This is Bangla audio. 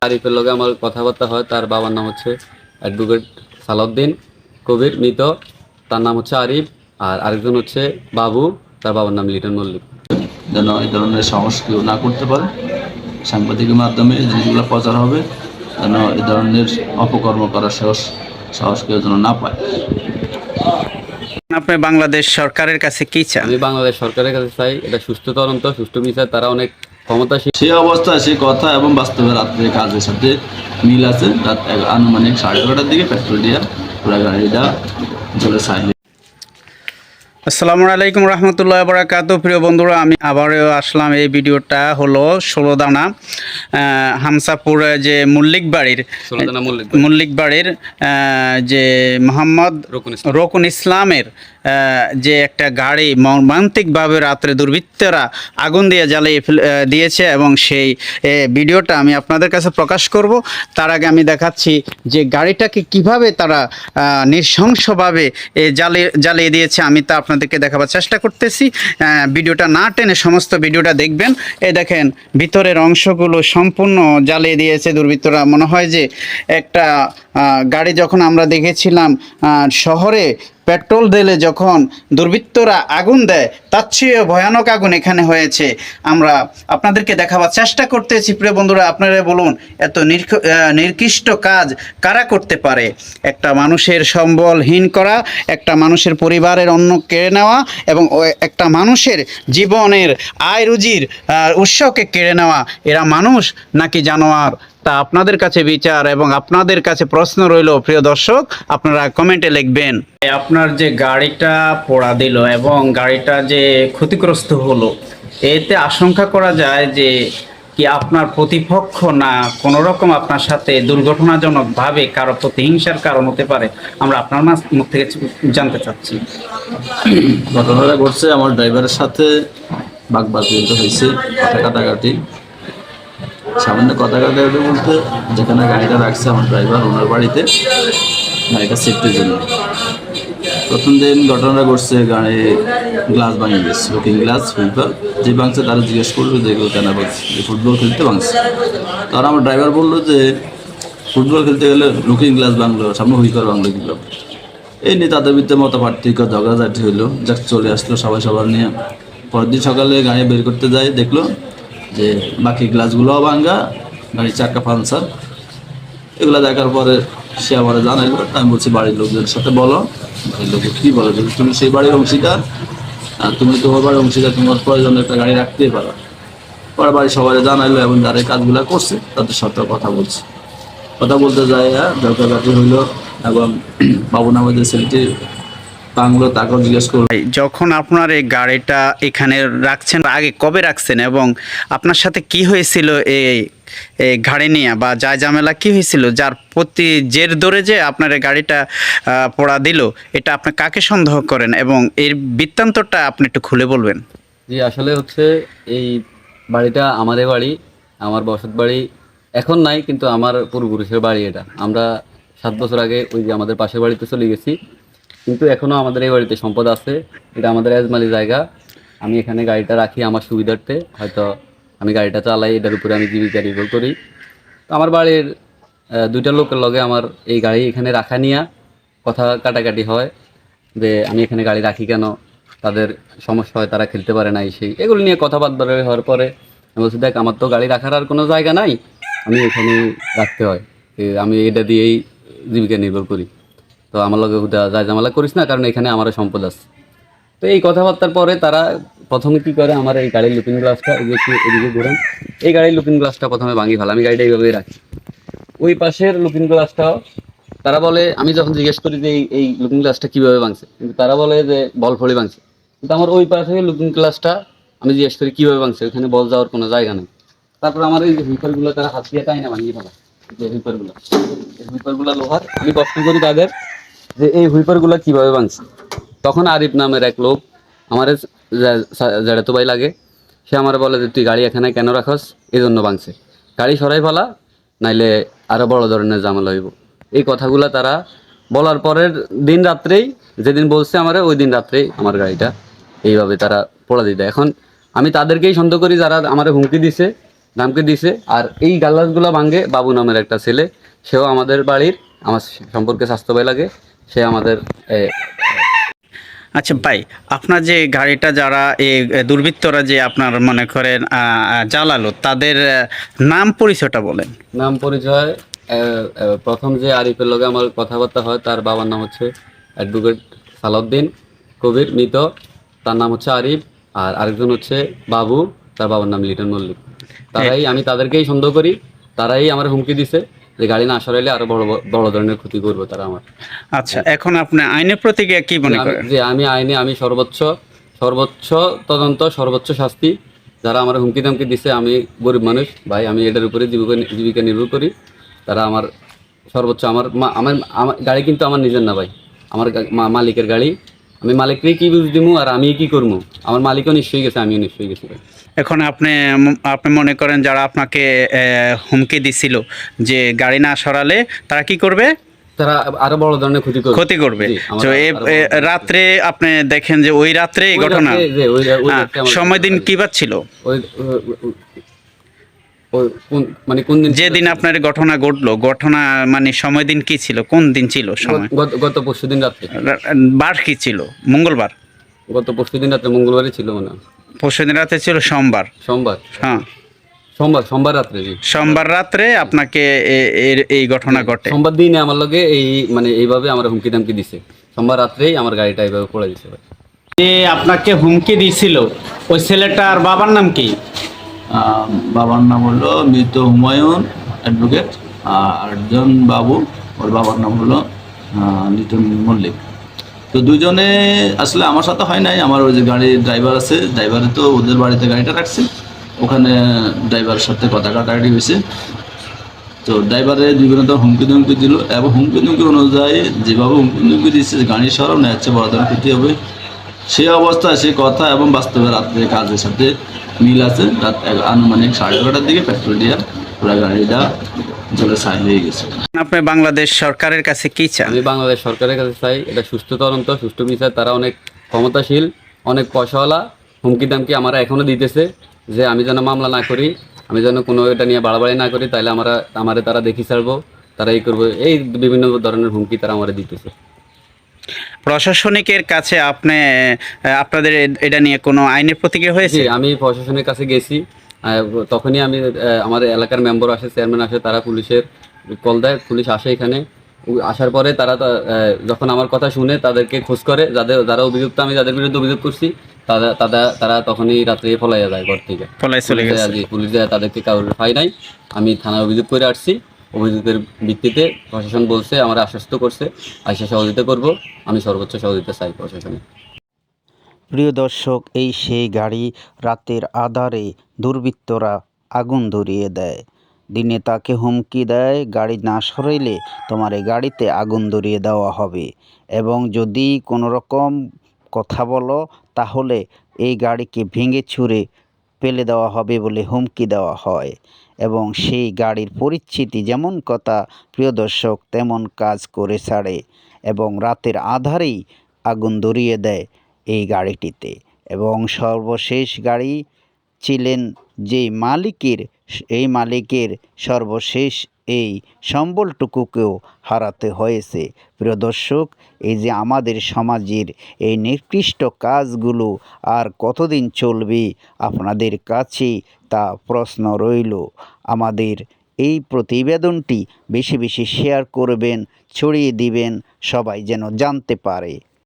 আরিফের লগে আমার কথাবার্তা হয়। তার বাবার নাম হচ্ছে অ্যাডভোকেট সালাউদ্দিন কবির মৃত, তার নাম হচ্ছে আরিফ। আর আরেকজন হচ্ছে বাবু, তার বাবার নাম লিটন মল্লিক। যেন এই ধরনের সাহস কেউ না করতে পারে, সাংবাদিকের মাধ্যমে জিনিসগুলো প্রচার হবে, যেন এই ধরনের অপকর্ম করার সাহস কেউ যেন না পায়। আপনি বাংলাদেশ সরকারের কাছে কি চান? আমি বাংলাদেশ সরকারের কাছে চাই এটা সুষ্ঠু তদন্ত, সুষ্ঠু বিচার। তারা অনেক ক্ষমতাশীল। সেই অবস্থায় সেই কথা এবং বাস্তবে রাত্রে কাজের সাথে মিল আছে। রাত আনুমানিক 11:30টার দিকে পেট্রোল দিয়ে পুরা গাড়িটা চলে সাইড। আসসালামু আলাইকুম রহমতুল্লাহ বারাকাতু। প্রিয় বন্ধুরা, আমি আবারও আসলাম। এই ভিডিওটা হলো ষোলোদানা হামসাপুর যে মল্লিক বাড়ির যে মোহাম্মদ রকুন ইসলামের যে একটা গাড়ি মর্মান্তিকভাবে রাত্রে দুর্বৃত্তরা আগুন দিয়ে জ্বালিয়ে দিয়েছে এবং সেই ভিডিওটা আমি আপনাদের কাছে প্রকাশ করব। তার আগে আমি দেখাচ্ছি যে গাড়িটাকে কিভাবে তারা নৃশংসভাবে জ্বালিয়ে দিয়েছে। আমি তা আপনাদেরকে দেখাবার চেষ্টা করতেছি। ভিডিওটা না টেনে সমস্ত ভিডিওটা দেখবেন। এই দেখেন ভিতরের অংশগুলো সম্পূর্ণ জ্বালিয়ে দিয়েছে দুর্বৃত্তরা। মনে হয় যে একটা গাড়ি যখন আমরা দেখেছিলাম শহরে পেট্রোল ঢেলে যখন দুর্বৃত্তরা আগুন দেয়, তার চেয়ে ভয়ানক আগুন এখানে হয়েছে। আমরা আপনাদেরকে দেখাবার চেষ্টা করতেছি। প্রিয় বন্ধুরা, আপনারা বলুন এত নিকৃষ্ট কাজ কারা করতে পারে? একটা মানুষের সম্বলহীন করা, একটা মানুষের পরিবারের অন্ন কেড়ে নেওয়া এবং একটা মানুষের জীবনের আয় রুজির উৎসকে কেড়ে নেওয়া। এরা মানুষ নাকি জানোয়ার? তা আপনাদের কাছে বিচার এবং আপনাদের কাছে প্রশ্ন রইল। প্রিয় দর্শক, আপনারা কমেন্টে লিখবেন। আপনার যে গাড়িটা পোড়া দিল এবং গাড়িটা যে ক্ষতিগ্রস্ত হলো, এতে আশঙ্কা করা যায় যে কি আপনার প্রতিপক্ষ না কোনো রকম আপনার সাথে দুর্ঘটনাজনকভাবে কারো প্রতিহিংসার কারণ হতে পারে? আমরা আপনার মুখ থেকে জানতে চাচ্ছি। ঘটনাটা ঘটছে আমার ড্রাইভারের সাথে বাকবিতন্ড হয়েছে, কথা কাটাকাটি। সামান্য কথা কাটাকাটি বলতে, যেখানে গাড়িটা রাখছে আমার ড্রাইভার ওনার বাড়িতে গাড়িটা সেফটির জন্য, প্রথম দিন ঘটনাটা ঘটছে গাড়ি গ্লাস ভাঙে গেছে, লুকিং গ্লাস ফুটবল যে ভাঙছে তারা জিজ্ঞেস করলো যে এগুলো কেন ভাঙছে, ফুটবল খেলতে ভাঙছে। তারা আমার ড্রাইভার বললো যে ফুটবল খেলতে গেলে লুকিং গ্লাস ভাঙলো, সামনে হুইপার ভাঙলো কিলো। এই নিয়ে তাদের ভিতরে মত পার্থক্য ঝগড়াঝাটি হইলো, যাক চলে আসলো সবাই সবার নিয়ে। পরের দিন সকালে গাড়ি বের করতে যায়, দেখলো যে বাকি গ্লাসগুলোও ভাঙ্গা, গাড়ির চাকা পাঞ্চার। এগুলো দেখার পরে সে আমার জানাইলো। আমি বলছি বাড়ির লোকদের সাথে বলো। বাড়ির লোক কী বলো, যদি তুমি সেই বাড়ির অংশীদার আর তুমি তোমার বাড়ির অংশীদার, তোমার প্রয়োজনে একটা গাড়ি রাখতেই পারো। পরে বাড়ির সবাই জানাইলো এবং যারা এই কাজগুলো করছে তাদের সাথে কথা বলতে যায়, ঝগড়াঝাটি হইলো এবং বাবু নামে যে ছেলেটি ভাঙলো তাকেও জিজ্ঞেস করলো। যখন আপনার এই গাড়িটা এখানে রাখছেন, আগে কবে রাখছেন এবং আপনার সাথে কি হয়েছিল এই গাড়ি নিয়ে, বা যা ঝামেলা কি হয়েছিল যার প্রতি জের ধরে যে আপনার এই গাড়িটা পোড়া দিল? এটা আপনি কাকে সন্দেহ করেন এবং এর বৃত্তান্তটা আপনি একটু খুলে বলবেন? জি, আসলে হচ্ছে এই বাড়িটা আমাদের বাড়ি, আমার বসত বাড়ি এখন নাই, কিন্তু আমার পূর্বপুরুষের বাড়ি এটা। আমরা 7 বছর আগে ওই যে আমাদের পাশের বাড়িতে চলে গেছি, কিন্তু এখনও আমাদের এই বাড়িতে সম্পদ আছে। এটা আমাদের এজমালি জায়গা। আমি এখানে গাড়িটা রাখি আমার সুবিধার্থে, হয়তো আমি গাড়িটা চালাই, এটার উপরে আমি জীবিকা নির্ভর করি। তো আমার বাড়ির 2টা লোকের লগে আমার এই গাড়ি এখানে রাখা নিয়ে কথা কাটাকাটি হয় যে আমি এখানে গাড়ি রাখি কেন, তাদের সমস্যা হয়, তারা খেলতে পারে না, সেই এগুলো নিয়ে কথাবার্তা হওয়ার পরে আমি বলছি, দেখ আমার তো গাড়ি রাখার আর কোনো জায়গা নাই, আমি এখানে রাখতে হয়, আমি এটা দিয়েই জীবিকা নির্ভর করি। তো আমার লগে যা ঝামেলা করিস না, কারণ এখানে আমার সম্পদ আছে। তো এই কথাবার্তার পরে তারা প্রথমে কি করে, আমার এই গাড়ির লুকিং গ্লাসটা এদিকে ঘুরেন, এই গাড়ির লুকিং গ্লাসটা প্রথমে ভাঙি ফেলা। আমি গাড়িটা এইভাবেই রাখি, ওই পাশের লুকিং গ্লাসটাও তারা বলে, আমি যখন জিজ্ঞেস করি যে এই লুকিং গ্লাসটা কীভাবে ভাঙছে, কিন্তু তারা বলে যে বল ফড়ি ভাঙছে। কিন্তু আমার ওই পাশে লুকিং গ্লাসটা আমি জিজ্ঞেস করি কীভাবে ভাঙছে, ওখানে বল যাওয়ার কোনো জায়গা নেই। তারপর আমার এই হুইপারগুলো তারা হাত দিয়ে টাই না ভাঙিয়ে ফেলা, যে হুইপারগুলো লোহার। আমি প্রশ্ন করি তাদের যে এই হুইপারগুলো কীভাবে ভাঙছে। তখন আরিফ নামের এক লোক, আমার তো ভাই লাগে, সে আমার বলে যে তুই গাড়ি এখানে কেন রাখস, এই জন্য ভাঙছে, গাড়ি সরাই ফেলা, নাইলে আরও বড় ধরনের ঝামেলা হইব। এই কথাগুলো তারা বলার পরের দিন রাত্রেই, যেদিন বলছে আমার ওই দিন রাত্রেই আমার গাড়িটা এইভাবে তারা পোড়া দিয়ে দেয়। এখন আমি তাদেরকেই সন্দেহ করি যারা আমার হুমকি দিছে নামকে দিছে। আর এই গালাসগুলো ভাঙে বাবু নামের একটা ছেলে, সেও আমাদের বাড়ির, আমার সম্পর্কে স্বাস্থ্য ভাই লাগে, সে আমাদের আচ্ছা ভাই, আপনার যে গাড়িটা যারা এই দুর্বৃত্তরা যে আপনার মনে করেন জ্বালালো, তাদের নাম পরিচয়টা বলেন। নাম পরিচয়। প্রথম যে আরিফের লগে আমার কথাবার্তা হয়, তার বাবার নাম হচ্ছে অ্যাডভোকেট সালাউদ্দিন কবির মৃত, তার নাম হচ্ছে আরিফ। আর আরেকজন হচ্ছে বাবু, তার বাবার নাম লিটন মল্লিক। আমি তাদেরকেই সন্দেহ করি, তারাই আমার হুমকি দিছে যে গাড়ি না সরাইলে আরো বড় বড় ধরনের ক্ষতি করবো তারা আমার। আচ্ছা, এখন আপনি আইনের প্রতিক্রিয়া কি মনে করেন? যে আমি আইনে আমি সর্বোচ্চ সর্বোচ্চ তদন্ত, সর্বোচ্চ শাস্তি। যারা আমার হুমকি দামকি দিছে, আমি গরিব মানুষ ভাই, আমি এটার উপরে জীবিকা নির্ভর করি। তারা আমার সর্বোচ্চ আমার গাড়ি কিন্তু আমার নিজের না ভাই, আমার মালিকের গাড়ি। আমি মালিককেই কি বুঝ দিমু আর আমি কি করবো? আমার মালিকও নিশ্চয়ই গেছে, আমিও নিশ্চয়ই গেছি ভাই। এখন আপনি আপনি মনে করেন যারা আপনাকে হুমকি দিছিল যে গাড়ি না সরালে তারা কি করবে? তারা আরো বড় ধরনের ক্ষতি করবে। জি, তো রাত্রে আপনি দেখেন যে ওই রাত্রে এই ঘটনা, সময় দিন কি ছিল? মানে কোন দিন? যেদিন আপনার ঘটনা ঘটলো, ঘটনা মানে সময় দিন কি ছিল, কোন দিন ছিল সময়? গত পরশুদিন রাত্রে। বার কি ছিল? মঙ্গলবার। গত পরশুদিন রাত্রে, মঙ্গলবারই ছিল মনে হয়। পরশুদিন রাতে ছিল সোমবার। হ্যাঁ, সোমবার রাত্রে। সোমবার রাত্রে আপনাকে এই ঘটনা ঘটে। সোমবার দিনে আমার লগে মানে এইভাবে আমার হুমকি দামকি দিছে। সোমবার রাত্রেই আমার গাড়িটা এইভাবে পড়ে দিছে ভাই। যে আপনাকে হুমকি দিছিল ওই ছেলেটার বাবার নাম কি? বাবার নাম হলো মৃত হুমায়ুন অ্যাডভোকেট, আর আরেকজন বাবু, ওর বাবার নাম হলো লিটন মল্লিক। তো দুজনে আসলে আমার সাথে হয় নাই, আমার ওই যে গাড়ির ড্রাইভার আছে, ড্রাইভারে তো ওদের বাড়িতে গাড়িটা রাখছে, ওখানে ড্রাইভারের সাথে কথা কাটাকাটি হয়েছে। তো ড্রাইভারে দুজনে তো হুমকি ধুমকি দিল, এবং হুমকি ধুমকি অনুযায়ী যেভাবে হুমকি ধুমকি দিচ্ছে গাড়ি সরাব না হচ্ছে বড় ধরনের ক্ষতি হবে, সেই অবস্থায় সেই কথা এবং বাস্তবে রাত্রে কাজের সাথে মিল আছে। রাত আনুমানিক 11:30টার দিকে পেট্রোল দিয়ে পুরো গাড়িটা জলে ছাই হয়ে গেছে। আপনি বাংলাদেশ সরকারের কাছে কি চান? আমি বাংলাদেশ সরকারের কাছে চাই এটা সুষ্ঠু তদন্ত, সুষ্ঠু বিচার। তারা অনেক ক্ষমতাশীল, অনেক পয়সাওয়ালা, হুমকি দামকি আমরা এখনো দিতেছে যে আমি যেন মামলা না করি, আমি যেন কোনো এটা নিয়ে বাড়াবাড়ি না করি, তাইলে আমারে তারা দেখি ছাড়বো, তারা এই করবো, এই বিভিন্ন ধরনের হুমকি তারা আমারে দিতেছে। প্রশাসনিকের কাছে আপনাদের এটা নিয়ে কোনো আইনের প্রতিক্রিয়া হয়েছে? আমি প্রশাসনের কাছে গেছি, তখনই আমি আমার এলাকার মেম্বার আসে, চেয়ারম্যান আসে, তারা পুলিশের কল দেয়, পুলিশ আসে এখানে। আসার পরে তারা যখন আমার কথা শুনে তাদেরকে খোঁজ করে, যারা অভিযুক্ত, আমি যাদের বিরুদ্ধে অভিযোগ করছি, তারা তখনই রাত্রে পলাইয়া যায় ঘর থেকে, চলে গেছে। পুলিশ যায়, তাদেরকে কারোর পাই নাই। আমি থানায় অভিযোগ করে আসছি, অভিযোগের ভিত্তিতে প্রশাসন বলছে, আমার আশ্বস্ত করছে আইসা সহযোগিতা করব। আমি সর্বোচ্চ সহযোগিতা চাই প্রশাসনে। প্রিয় দর্শক, এই সেই গাড়ি, রাতের আধারে দুর্বৃত্তরা আগুন ধরিয়ে দেয়। দিনে তাকে হুমকি দেয়, গাড়ি না সরাইলে তোমার এই গাড়িতে আগুন ধরিয়ে দেওয়া হবে, এবং যদি কোনো রকম কথা বলো তাহলে এই গাড়িকে ভেঙে ছুঁড়ে ফেলে দেওয়া হবে বলে হুমকি দেওয়া হয়। এবং সেই গাড়ির পরিচিতি যেমন কথা প্রিয় দর্শক তেমন কাজ করে ছাড়ে, এবং রাতের আধারেই আগুন ধরিয়ে দেয় এই গাড়িটিতে। এবং সর্বশেষ গাড়ি ছিলেন যেই মালিকের, এই মালিকের সর্বশেষ এই সম্বলটুকুকেও হারাতে হয়েছে। প্রিয় দর্শক, এই যে আমাদের সমাজের এই নিকৃষ্ট কাজগুলো আর কতদিন চলবে আপনাদের কাছে তা প্রশ্ন রইল। আমাদের এই প্রতিবেদনটি বেশি বেশি শেয়ার করবেন, ছড়িয়ে দিবেন, সবাই যেন জানতে পারে।